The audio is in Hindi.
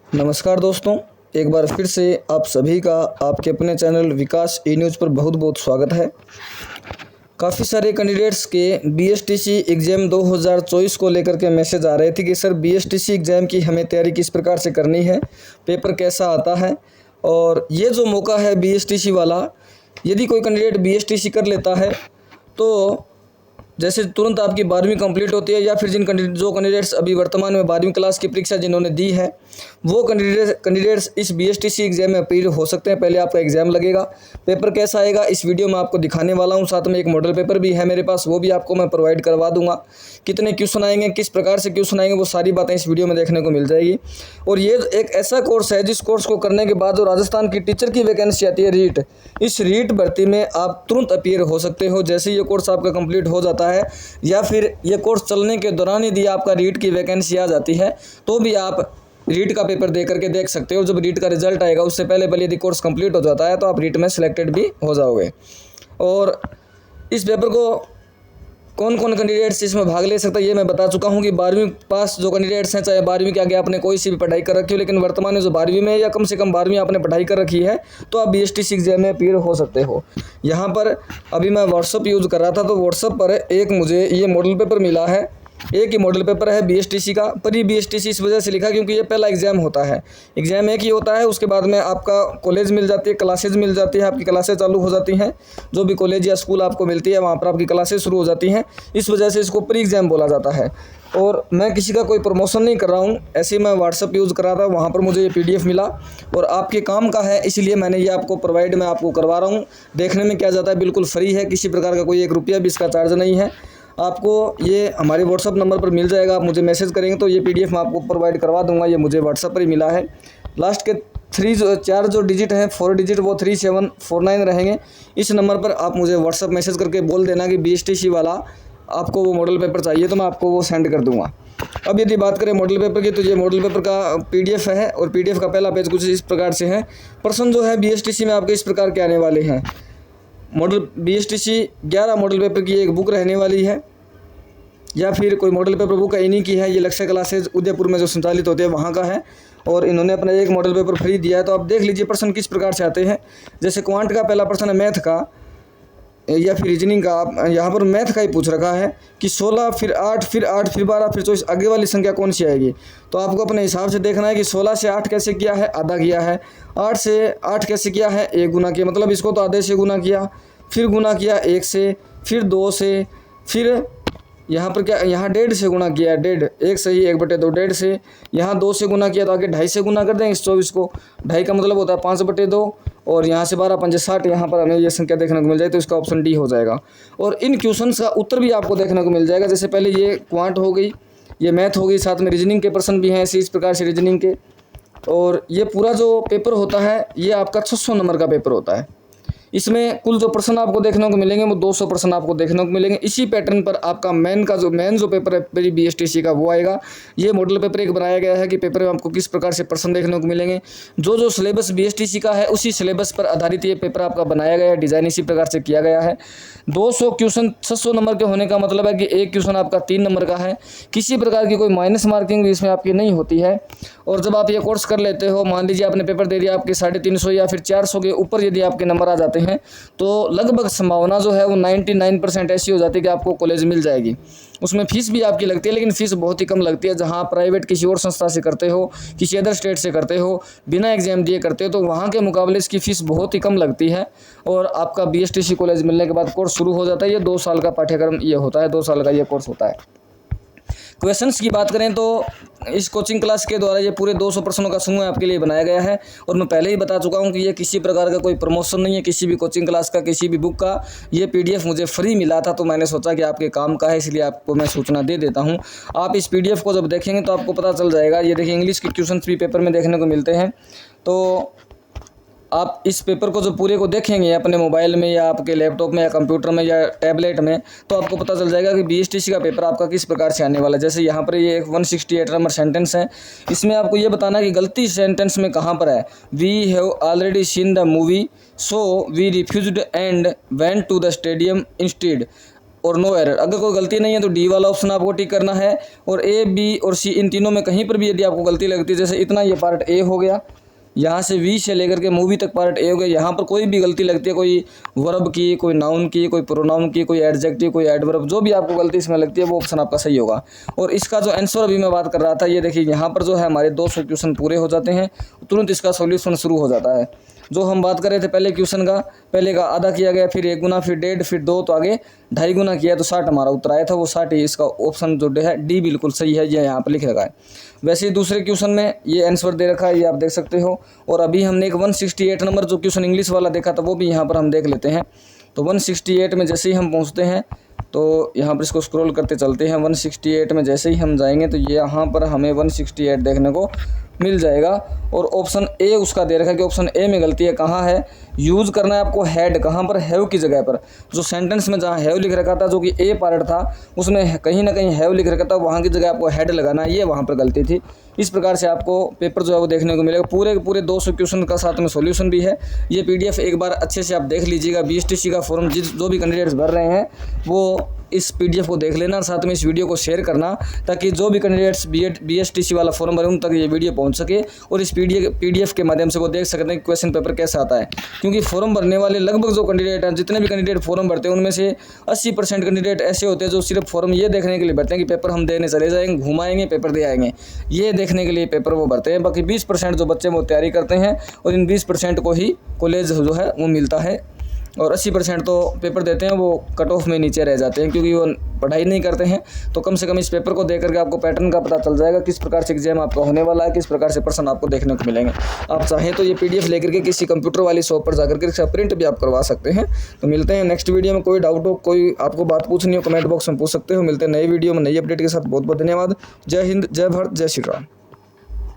नमस्कार दोस्तों, एक बार फिर से आप सभी का आपके अपने चैनल विकास ई न्यूज़ पर बहुत बहुत स्वागत है। काफ़ी सारे कैंडिडेट्स के बीएसटीसी एग्ज़ाम 2024 को लेकर के मैसेज आ रहे थे कि सर बीएसटीसी एग्ज़ाम की हमें तैयारी किस प्रकार से करनी है, पेपर कैसा आता है। और ये जो मौका है बीएसटीसी वाला, यदि कोई कैंडिडेट बीएसटीसी कर लेता है तो जैसे तुरंत आपकी 12वीं कंप्लीट होती है, या फिर जो कैंडिडेट्स अभी वर्तमान में 12वीं क्लास की परीक्षा जिन्होंने दी है वो कैंडिडेट्स इस बीएसटीसी एग्ज़ाम में अपील हो सकते हैं। पहले आपका एग्ज़ाम लगेगा, पेपर कैसा आएगा इस वीडियो में आपको दिखाने वाला हूं। साथ में एक मॉडल पेपर भी है मेरे पास, वो भी आपको मैं प्रोवाइड करवा दूंगा। कितने क्वेश्चन आएंगे, किस प्रकार से क्वेश्चन आएंगे, वो सारी बातें इस वीडियो में देखने को मिल जाएगी। और ये एक ऐसा कोर्स है जिस कोर्स को करने के बाद जो राजस्थान की टीचर की वैकेंसी आती है रीट, इस रीट भर्ती में आप तुरंत अपीयर हो सकते हो। जैसे ये कोर्स आपका कंप्लीट हो जाता है या फिर ये कोर्स चलने के दौरान यदि आपका रीट की वैकेंसी आ जाती है तो भी आप रीट का पेपर दे करके देख सकते हो। जब रीट का रिजल्ट आएगा उससे पहले यदि कोर्स कंप्लीट हो जाता है तो आप रीट में सिलेक्टेड भी हो जाओगे। और इस पेपर को कौन कौन कैंडिडेट्स इसमें भाग ले सकता है ये मैं बता चुका हूँ कि 12वीं पास जो कैंडिडेट्स हैं, चाहे 12वीं के आगे आपने कोई सी भी पढ़ाई कर रखी हो, लेकिन वर्तमान में जो 12वीं में या कम से कम 12वीं आपने पढ़ाई कर रखी है तो आप बीएसटीसी एग्जाम में अपीयर हो सकते हो। यहाँ पर अभी मैं व्हाट्सअप यूज़ कर रहा था तो व्हाट्सअप पर एक मुझे ये मॉडल पेपर मिला है। एक ही मॉडल पेपर है बीएसटीसी का, पर ये बीएसटीसी इस वजह से लिखा क्योंकि ये पहला एग्जाम होता है। एग्जाम एक ही होता है, उसके बाद में आपका कॉलेज मिल जाती है, क्लासेज मिल जाती है, आपकी क्लासेज चालू हो जाती हैं। जो भी कॉलेज या स्कूल आपको मिलती है वहाँ पर आपकी क्लासेज शुरू हो जाती हैं। इस वजह से इसको प्री एग्जाम बोला जाता है। और मैं किसी का कोई प्रमोशन नहीं कर रहा हूँ, ऐसे ही मैं व्हाट्सअप यूज़ कर रहा था, वहाँ पर मुझे ये PDF मिला और आपके काम का है, इसलिए मैंने ये आपको प्रोवाइड मैं आपको करवा रहा हूँ। देखने में क्या जाता है, बिल्कुल फ्री है, किसी प्रकार का कोई 1 रुपया भी इसका चार्ज नहीं है। आपको ये हमारे व्हाट्सअप नंबर पर मिल जाएगा, आप मुझे मैसेज करेंगे तो ये PDF मैं आपको प्रोवाइड करवा दूंगा। ये मुझे व्हाट्सअप पर ही मिला है। लास्ट के 4 जो डिजिट हैं, 4 डिजिट वो 3749 रहेंगे। इस नंबर पर आप मुझे व्हाट्सअप मैसेज करके बोल देना कि बीएसटीसी वाला आपको वो मॉडल पेपर चाहिए, तो मैं आपको वो सेंड कर दूँगा। अब यदि बात करें मॉडल पेपर की, तो ये मॉडल पेपर का PDF है और PDF का पहला पेज कुछ इस प्रकार से है। प्रश्न जो है बीएसटीसी में आपके इस प्रकार के आने वाले हैं। मॉडल बीएसटीसी 11 मॉडल पेपर की एक बुक रहने वाली है, या फिर कोई मॉडल पेपर बुक इन्हीं की है। ये लक्ष्य क्लासेज उदयपुर में जो संचालित होते हैं वहाँ का है और इन्होंने अपना एक मॉडल पेपर फ्री दिया है। तो आप देख लीजिए प्रश्न किस प्रकार से आते हैं। जैसे क्वांट का पहला प्रश्न है मैथ का या फिर रीजनिंग का। यहाँ पर मैथ का ही पूछ रखा है कि 16 फिर 8 फिर 8 फिर 12 फिर 24, आगे वाली संख्या कौन सी आएगी। तो आपको अपने हिसाब से देखना है कि 16 से 8 कैसे किया है, आधा किया है। 8 से 8 कैसे किया है, 1 गुना किया, मतलब इसको तो आधे से गुना किया, फिर गुना किया 1 से, फिर 2 से, फिर यहाँ पर क्या, यहाँ 1.5 से गुना किया है, 1.5, 1 सही 1/2, 1.5 से, यहाँ 2 से गुना किया तो आगे 2.5 से गुना कर देंगे इस 24 को। 2.5 का मतलब होता है 5/2 और यहाँ से 12 5 60, यहाँ पर हमें ये संख्या देखने को मिल जाए तो इसका ऑप्शन D हो जाएगा। और इन क्वेश्चंस का उत्तर भी आपको देखने को मिल जाएगा। जैसे पहले ये क्वांट हो गई, ये मैथ हो गई, साथ में रीजनिंग के प्रश्न भी हैं इस प्रकार से रीजनिंग के। और ये पूरा जो पेपर होता है ये आपका 600 नंबर का पेपर होता है। इसमें कुल जो प्रश्न आपको देखने को मिलेंगे वो 200 प्रश्न आपको देखने को मिलेंगे। इसी पैटर्न पर आपका मेन जो पेपर है बीएसटीसी का वो आएगा। ये मॉडल पेपर एक बनाया गया है कि पेपर में आपको किस प्रकार से प्रश्न देखने को मिलेंगे। जो सिलेबस बीएसटीसी का है उसी सिलेबस पर आधारित ये पेपर आपका बनाया गया है, डिज़ाइन इसी प्रकार से किया गया है। 200 क्वेश्चन 600 नंबर के होने का मतलब है कि एक क्वेश्चन आपका 3 नंबर का है। किसी प्रकार की कोई माइनस मार्किंग भी इसमें आपकी नहीं होती है। और जब आप ये कोर्स कर लेते हो, मान लीजिए आपने पेपर दे दिया, आपके 350 या फिर 400 के ऊपर यदि आपके नंबर आ जाते हैं तो लगभग संभावना जो है वो 99% ऐसी हो जाती है कि आपको कॉलेज मिल जाएगी। उसमें फीस भी आपकी लगती है, लेकिन फीस बहुत ही कम लगती है। जहाँ प्राइवेट किसी और संस्था से करते हो, किसी अदर स्टेट से करते हो, बिना एग्जाम दिए करते हो, तो वहाँ के मुकाबले इसकी फ़ीस बहुत ही कम लगती है। और आपका बीएसटीसी कॉलेज मिलने के बाद कोर्स शुरू हो जाता है। ये 2 साल का पाठ्यक्रम ये होता है, 2 साल का ये कोर्स होता है। क्वेश्चंस की बात करें तो इस कोचिंग क्लास के द्वारा ये पूरे 200 प्रश्नों का समूह आपके लिए बनाया गया है। और मैं पहले ही बता चुका हूँ कि ये किसी प्रकार का कोई प्रमोशन नहीं है, किसी भी कोचिंग क्लास का, किसी भी बुक का। ये PDF मुझे फ्री मिला था तो मैंने सोचा कि आपके काम का है, इसलिए आपको मैं सूचना दे देता हूँ। आप इस PDF को जब देखेंगे तो आपको पता चल जाएगा। ये देखिए इंग्लिश के क्वेश्चन भी पेपर में देखने को मिलते हैं। तो आप इस पेपर को जो पूरे को देखेंगे अपने मोबाइल में या आपके लैपटॉप में या कंप्यूटर में या टैबलेट में, तो आपको पता चल जाएगा कि बीएसटीसी का पेपर आपका किस प्रकार से आने वाला है। जैसे यहाँ पर ये एक 168 नंबर सेंटेंस है, इसमें आपको ये बताना है कि गलती सेंटेंस में कहाँ पर है। We have already seen the movie so we refused and went to the stadium instead. और नो एरर। अगर कोई गलती नहीं है तो डी वाला ऑप्शन आपको टिक करना है। और ए, बी और सी इन तीनों में कहीं पर भी यदि आपको गलती लगती है, जैसे इतना ये पार्ट ए हो गया, यहाँ से वी से लेकर के मूवी तक पार्ट ए हो गया, यहाँ पर कोई भी गलती लगती है, कोई वर्ब की, कोई नाउन की, कोई प्रोनाउन की, कोई एडजेक्टिव, कोई एडवर्ब, जो भी आपको गलती इसमें लगती है वो ऑप्शन आपका सही होगा। और इसका जो आंसर अभी मैं बात कर रहा था, ये देखिए यहाँ पर जो है हमारे 200 क्वेश्चन पूरे हो जाते हैं, तुरंत इसका सॉल्यूशन शुरू हो जाता है। जो हम बात कर रहे थे पहले क्वेश्चन का, पहले का आधा किया गया, फिर 1 गुना, फिर 1.5, फिर 2, तो आगे 2.5 गुना किया तो 60 हमारा उत्तर आया था, वो 60 ही इसका ऑप्शन जो है डी बिल्कुल सही है, ये यहाँ पर लिख रखा है। वैसे ही दूसरे क्वेश्चन में ये आंसर दे रखा है, ये आप देख सकते हो। और अभी हमने एक 168 नंबर जो क्वेश्चन इंग्लिश वाला देखा था वो भी यहाँ पर हम देख लेते हैं। तो 168 में जैसे ही हम पहुँचते हैं तो यहाँ पर इसको स्क्रॉल करते चलते हैं। 168 में जैसे ही हम जाएंगे तो ये यहाँ पर हमें 168 देखने को मिल जाएगा। और ऑप्शन ए उसका दे रखा है कि ऑप्शन ए में गलती है। कहाँ है? यूज़ करना है आपको हैड, कहाँ पर? हैव की जगह पर। जो सेंटेंस में जहाँ हैव लिख रखा था, जो कि ए पार्ट था, उसमें कहीं ना कहीं हैव लिख रखा था, वहाँ की जगह आपको हैड लगाना है, ये वहाँ पर गलती थी। इस प्रकार से आपको पेपर जो है वो देखने को मिलेगा। पूरे के पूरे 200 क्वेश्चन का साथ में सॉल्यूशन भी है। ये पीडीएफ एक बार अच्छे से आप देख लीजिएगा। बीएसटीसी का फॉर्म जो भी कैंडिडेट्स भर रहे हैं वो इस पीडीएफ को देख लेना, साथ में इस वीडियो को शेयर करना, ताकि जो भी कैंडिडेट्स बीएसटीसी वाला फॉर्म भरे उन तक ये वीडियो पहुंच सके और इस पीडीएफ के माध्यम से वो देख सकते हैं कि क्वेश्चन पेपर कैसा आता है। क्योंकि फॉर्म भरने वाले लगभग जो कैंडिडेट हैं, जितने भी कैंडिडेट फॉर्म भरते हैं, उनमें से 80% कैंडिडेट ऐसे होते हैं जो सिर्फ फॉर्म ये देखने के लिए भरते हैं कि पेपर हम देने चले जाएंगे, घुमाएंगे, पेपर दे आएंगे, ये देखने के लिए पेपर वो भरते हैं। बाकी 20% जो बच्चे वो तैयारी करते हैं और इन 20% को ही कॉलेज जो है वो मिलता है, और 80% तो पेपर देते हैं वो कट ऑफ में नीचे रह जाते हैं क्योंकि वो पढ़ाई नहीं करते हैं। तो कम से कम इस पेपर को देख करके आपको पैटर्न का पता चल जाएगा, किस प्रकार से एग्जाम आपका होने वाला है, किस प्रकार से प्रश्न आपको देखने को मिलेंगे। आप चाहें तो ये पीडीएफ लेकर के किसी कंप्यूटर वाली शॉप पर जाकर के इसका प्रिंट भी आप करवा सकते हैं। तो मिलते हैं नेक्स्ट वीडियो में। कोई डाउट हो, कोई आपको बात पूछनी हो, कमेंट बॉक्स में पूछ सकते हो। मिलते हैं नई वीडियो में नई अपडेट के साथ। बहुत बहुत धन्यवाद। जय हिंद, जय भारत, जय श्री राम।